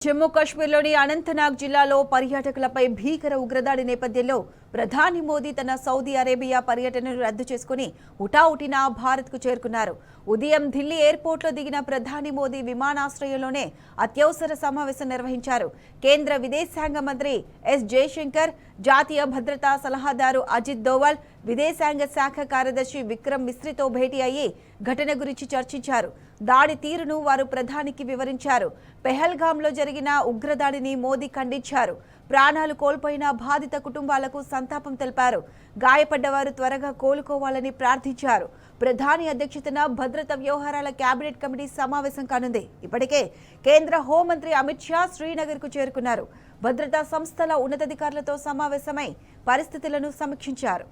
జమ్మూ కాశ్మీర్లోని అనంతనాగ్ జిల్లాలో పర్యాటకులపై భీకర ఉగ్రదాడి నేపథ్యంలో ప్రధాని మోదీ తన సౌదీ అరేబియా పర్యటనను రద్దు చేసుకుని హుటాహుటిన భారత్కు చేరుకున్నారు. ఉదయం ఢిల్లీ ఎయిర్పోర్ట్లో దిగిన ప్రధాని మోదీ విమానాశ్రయంలోనే అత్యవసర సమావేశం నిర్వహించారు. కేంద్ర విదేశాంగ మంత్రి ఎస్ జయశంకర్, జాతీయ భద్రతా సలహాదారు అజిత్ దోవల్, విదేశాంగ శాఖ కార్యదర్శి విక్రమ్ మిస్రితో భేటీ అయ్యి ఘటన గురించి చర్చించారు. దాడి తీరును వారు ప్రధానికి వివరించారు. పెహల్గాంలో జరిగిన ఉగ్రదాడిని మోదీ ఖండించారు. ప్రాణాలు కోల్పోయిన బాధిత కుటుంబాలకు సంతాపం తెలిపారు. గాయపడ్డవారు త్వరగా కోలుకోవాలని ప్రార్థించారు. ప్రధాని అధ్యక్షతన భద్రతా వ్యవహారాల కేబినెట్ కమిటీ సమావేశం కానుంది. ఇప్పటికే కేంద్ర హోంమంత్రి అమిత్ షా శ్రీనగర్కు చేరుకున్నారు. భద్రతా సంస్థల ఉన్నతాధికారులతో సమావేశమై పరిస్థితులను సమీక్షించారు.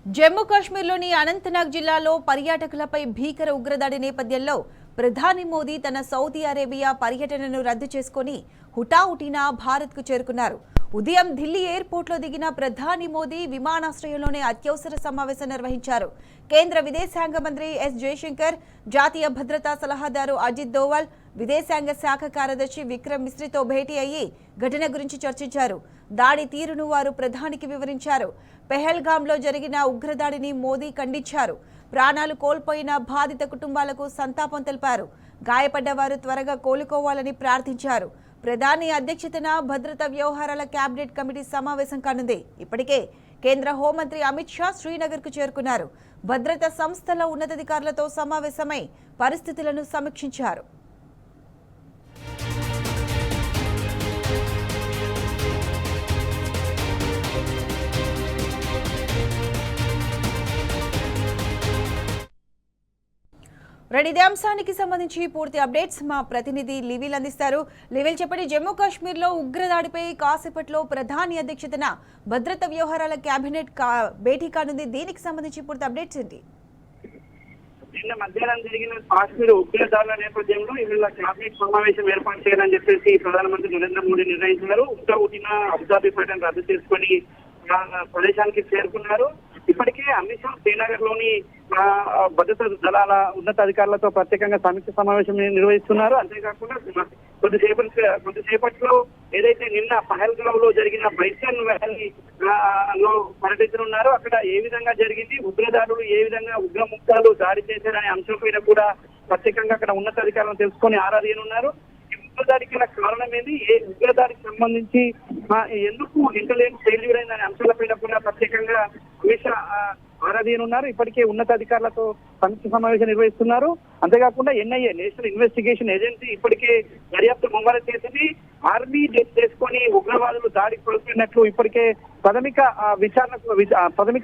జమ్మూ కాశ్మీర్లోని అనంతనాగ్ జిల్లాలో పర్యాటకులపై భీకర ఉగ్రదాడి నేపథ్యంలో ప్రధాని మోదీ తన సౌదీ అరేబియా పర్యటనను రద్దు చేసుకుని హుటాహుటిన భారత్కు చేరుకున్నారు. ఉదయం ఢిల్లీ ఎయిర్పోర్ట్లో దిగిన ప్రధాని మోదీ విమానాశ్రయంలోనే అత్యవసర సమావేశం నిర్వహించారు. కేంద్ర విదేశాంగ మంత్రి ఎస్ జయశంకర్, జాతీయ భద్రతా సలహాదారు అజిత్ దోవల్, విదేశాంగ శాఖ కార్యదర్శి విక్రమ్ మిస్రితో భేటీ అయ్యి ఘటన గురించి చర్చించారు. దాడి తీరును వారు ప్రధానికి వివరించారు. పెహల్గాంలో జరిగిన ఉగ్రదాడిని మోదీ ఖండించారు. ప్రాణాలు కోల్పోయిన బాధిత కుటుంబాలకు సంతాపం తెలిపారు. గాయపడ్డవారు త్వరగా కోలుకోవాలని ప్రార్థించారు. ప్రధాని అధ్యక్షతన భద్రతా వ్యవహారాల కేబినెట్ కమిటీ సమావేశం కానుంది. ఇప్పటికే కేంద్ర హోంమంత్రి అమిత్ షా శ్రీనగర్కు చేరుకున్నారు. భద్రతా సంస్థల ఉన్నతాధికారులతో సమావేశమై పరిస్థితులను సమీక్షించారు. ఇదే అంశానికి సంబంధించి పూర్తి అప్డేట్స్ మా ప్రతినిధి లివిల్ అందిస్తారు. లివిల్ చెప్పండి, జమ్మూ కాశ్మీర్లో ఉగ్రదాడిపై కాసేపట్లో ప్రధాని అధ్యక్షతన భద్రతా వ్యవహారాల కేబినెట్ భేటీ కానుంది. దీనికి సంబంధించి పూర్తి అప్డేట్స్ ఏంటి? నిన్న మధ్యాహ్నం జరిగిన కాశ్మీర్ ఉగ్రదాడుల నేపథ్యంలో ఇవాళ కేబినెట్ సమావేశం ఏర్పాటు చేయాలని చెప్పేసి ప్రధానమంత్రి నరేంద్ర మోడీ నిర్ణయించారు. ఉట్టిన అబుదాబి పర్యటన రద్దు చేసుకుని ప్రదేశానికి చేరుకున్నారు. ఇప్పటికే అమిత్ షా శ్రీనగర్ లోని భద్రతా దళాల ఉన్నతాధికారులతో ప్రత్యేకంగా సమీక్ష సమావేశం నిర్వహిస్తున్నారు. అంతేకాకుండా కొద్దిసేపట్లో ఏదైతే నిన్న పహల్గావ్ లో జరిగిన బైసన్ వ్యాలీ లో పర్యటించనున్నారో అక్కడ ఏ విధంగా జరిగింది, ఉగ్రదాడులు ఏ విధంగా ఉగ్రముఖాలు దాడి చేశారనే అంశంపైన కూడా ప్రత్యేకంగా అక్కడ ఉన్నతాధికారులను తెలుసుకొని ఆరా తీయనున్నారు. ఉగ్రదాడికి కారణం ఏంది, ఏ ఉగ్రదాడికి సంబంధించి ఎందుకు ఇంటెలిజెన్స్ ఫెయిల్యూర్ అయిందనే అంశాలపైన కూడా ప్రత్యేకంగా అమిత్ షా ఆరాధీనున్నారు. ఇప్పటికే ఉన్నతాధికారులతో సమీక్ష సమావేశం నిర్వహిస్తున్నారు. అంతేకాకుండా ఎన్ఐఏ, నేషనల్ ఇన్వెస్టిగేషన్ ఏజెన్సీ ఇప్పటికే దర్యాప్తు ముమ్మరం చేసింది. ఆర్మీ చేసుకొని ఉగ్రవాదులు దాడికి పాల్పడినట్లు ఇప్పటికే ప్రాథమిక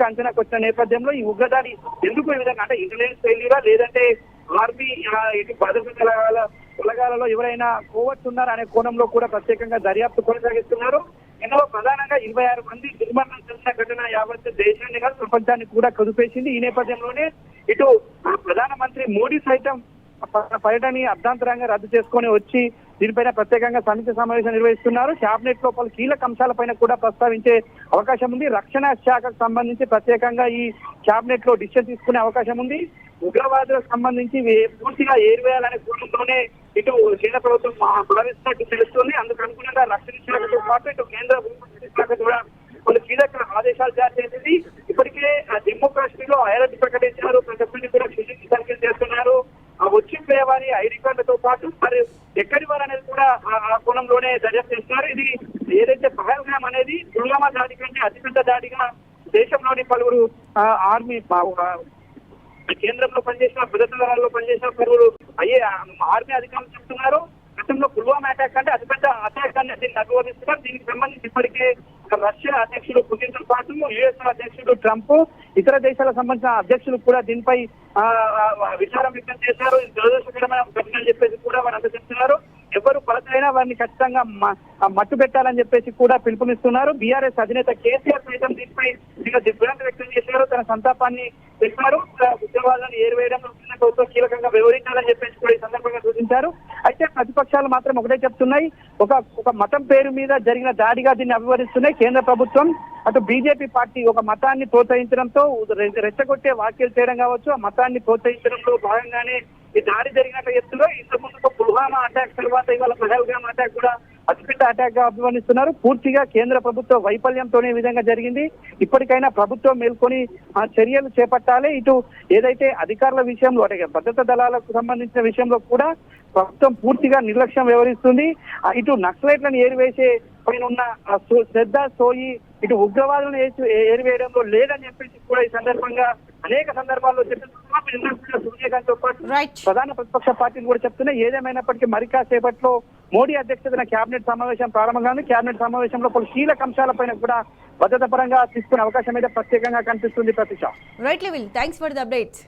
అంచనాకు వచ్చిన నేపథ్యంలో ఈ ఉగ్రదాడి ఎందుకు ఈ విధంగా అంటే ఇంటెలిజెన్స్ ఫెయిల్యూరా లేదంటే ఆర్మీ ఇటు భద్రతా కులగాలలో ఎవరైనా కోవచ్చు ఉన్నారా అనే కోణంలో కూడా ప్రత్యేకంగా దర్యాప్తు కొనసాగిస్తున్నారు. ఇందులో ప్రధానంగా 26 మంది దుర్మరణం చెందిన ఘటన యావత్ దేశాన్ని కాదు ప్రపంచాన్ని కూడా కదుపేసింది. ఈ నేపథ్యంలోనే ఇటు ప్రధానమంత్రి మోడీ సైతం పర్యటన అర్ధాంతరంగా రద్దు చేసుకొని వచ్చి దీనిపైన ప్రత్యేకంగా సమీక్ష సమావేశం నిర్వహిస్తున్నారు. కేబినెట్ లో పలు కీలక అంశాలపైన కూడా ప్రస్తావించే అవకాశం ఉంది. రక్షణ శాఖకు సంబంధించి ప్రత్యేకంగా ఈ కేబినెట్ లో డిసిషన్ తీసుకునే అవకాశం ఉంది. ఉగ్రవాదులకు సంబంధించి పూర్తిగా ఏరివేయాలనే కోణంలోనే ఇటు కేంద్ర ప్రభుత్వం భావిస్తున్నట్టు తెలుస్తుంది. అందుకు అనుగుణంగా రక్షణ శాఖతో పాటు ఇటు కేంద్ర శాఖ కూడా కొన్ని కీలక ఆదేశాలు జారీ చేసింది. ఇప్పటికే జమ్మూ కాశ్మీర్ లో అలర్ట్ ప్రకటించారు. ప్రతి ఒక్కరిని కూడా క్షుణ్ణంగా తనిఖీలు చేస్తున్నారు. వచ్చిపోయే వారి ఐడి కార్డులతో పాటు మరి ఎక్కడి వారు అనేది కూడా ఆ కోణంలోనే దర్యాప్తు చేస్తున్నారు. ఇది ఏదైతే పహల్గాం అనేది పుల్వామా దాడి కంటే అతిపెద్ద దాడిగా దేశంలోని పలువురు ఆర్మీ కేంద్రంలో పనిచేసిన భద్రతా దళాల్లో పనిచేసిన పలువురు ఆర్మీ అధికారులు చెప్తున్నారు. గతంలో పుల్వామా అటాక్ అంటే అతిపెద్ద అటాక్ అని దీన్ని అభివర్ణిస్తున్నారు. దీనికి సంబంధించి ఇప్పటికే రష్యా అధ్యక్షుడు పుతిన్ తో పాటు యుఎస్ అధ్యక్షుడు ట్రంప్ ఇతర దేశాలకు సంబంధించిన అధ్యక్షులు కూడా దీనిపై విచారం వ్యక్తం చేశారు. ఇది దురదృష్టకరమైన ఘటన అని చెప్పేసి కూడా వారు అంతా చెప్తున్నారు. ఎవరు కొలతైనా వారిని ఖచ్చితంగా మట్టు పెట్టాలని చెప్పేసి కూడా పిలుపునిస్తున్నారు. బీఆర్ఎస్ అధినేత కేసీఆర్ సైతం దీనిపై దిగ్భ్రాంతి వ్యక్తం చేశారు. తన సంతాపాన్ని తెలిపారు. ఉగ్రవాదాన్ని ఏరివేయడంలో ప్రభుత్వం కీలకంగా వ్యవహరించాలని చెప్పేసి కూడా ఈ సందర్భంగా సూచించారు. అయితే ప్రతిపక్షాలు మాత్రం ఒకటే చెప్తున్నాయి, ఒక మతం పేరు మీద జరిగిన దాడిగా దీన్ని అభివర్ణిస్తున్నాయి. కేంద్ర ప్రభుత్వం అటు బీజేపీ పార్టీ ఒక మతాన్ని ప్రోత్సహించడంతో రెచ్చగొట్టే వ్యాఖ్యలు చేయడం కావచ్చు, ఆ మతాన్ని ప్రోత్సహించడంలో భాగంగానే ఈ దాడి జరిగినట్లు చెప్తున్నారు. ఇంతకుముందు పుల్వామా అటాక్ తర్వాత ఇవాళ పహల్గామ్ అటాక్ కూడా అతిపెద్ద అటాక్ గా అభివర్ణిస్తున్నారు. పూర్తిగా కేంద్ర ప్రభుత్వ వైఫల్యంతోనే ఈ విధంగా జరిగింది. ఇప్పటికైనా ప్రభుత్వం మేల్కొని ఆ చర్యలు చేపట్టాలి. ఇటు ఏదైతే అధికారుల విషయంలో అంటే భద్రతా దళాలకు సంబంధించిన విషయంలో కూడా ప్రభుత్వం పూర్తిగా నిర్లక్ష్యం వ్యవహరిస్తుంది. ఇటు నక్సలైట్లను ఏరివేసే పైన ఉన్న శ్రద్ధ సోయి ఇటు ఉగ్రవాదులను ఏరివేయడంలో లేదని చెప్పేసి కూడా ఈ సందర్భంగా అనేక సందర్భాల్లో చెప్తున్నారు. సూర్యకాంత్ తో పాటు ప్రధాన ప్రతిపక్ష పార్టీలు కూడా చెప్తున్నాయి. ఏదేమైనప్పటికీ మరి కాసేపట్లో మోడీ అధ్యక్షతన కేబినెట్ సమావేశం ప్రారంభంగా ఉంది. కేబినెట్ సమావేశంలో పలు కీలక అంశాలపైన కూడా భద్రత పరంగా తీసుకునే అవకాశం అయితే ప్రత్యేకంగా కనిపిస్తుంది. ప్రతిష right level thanks for the updates.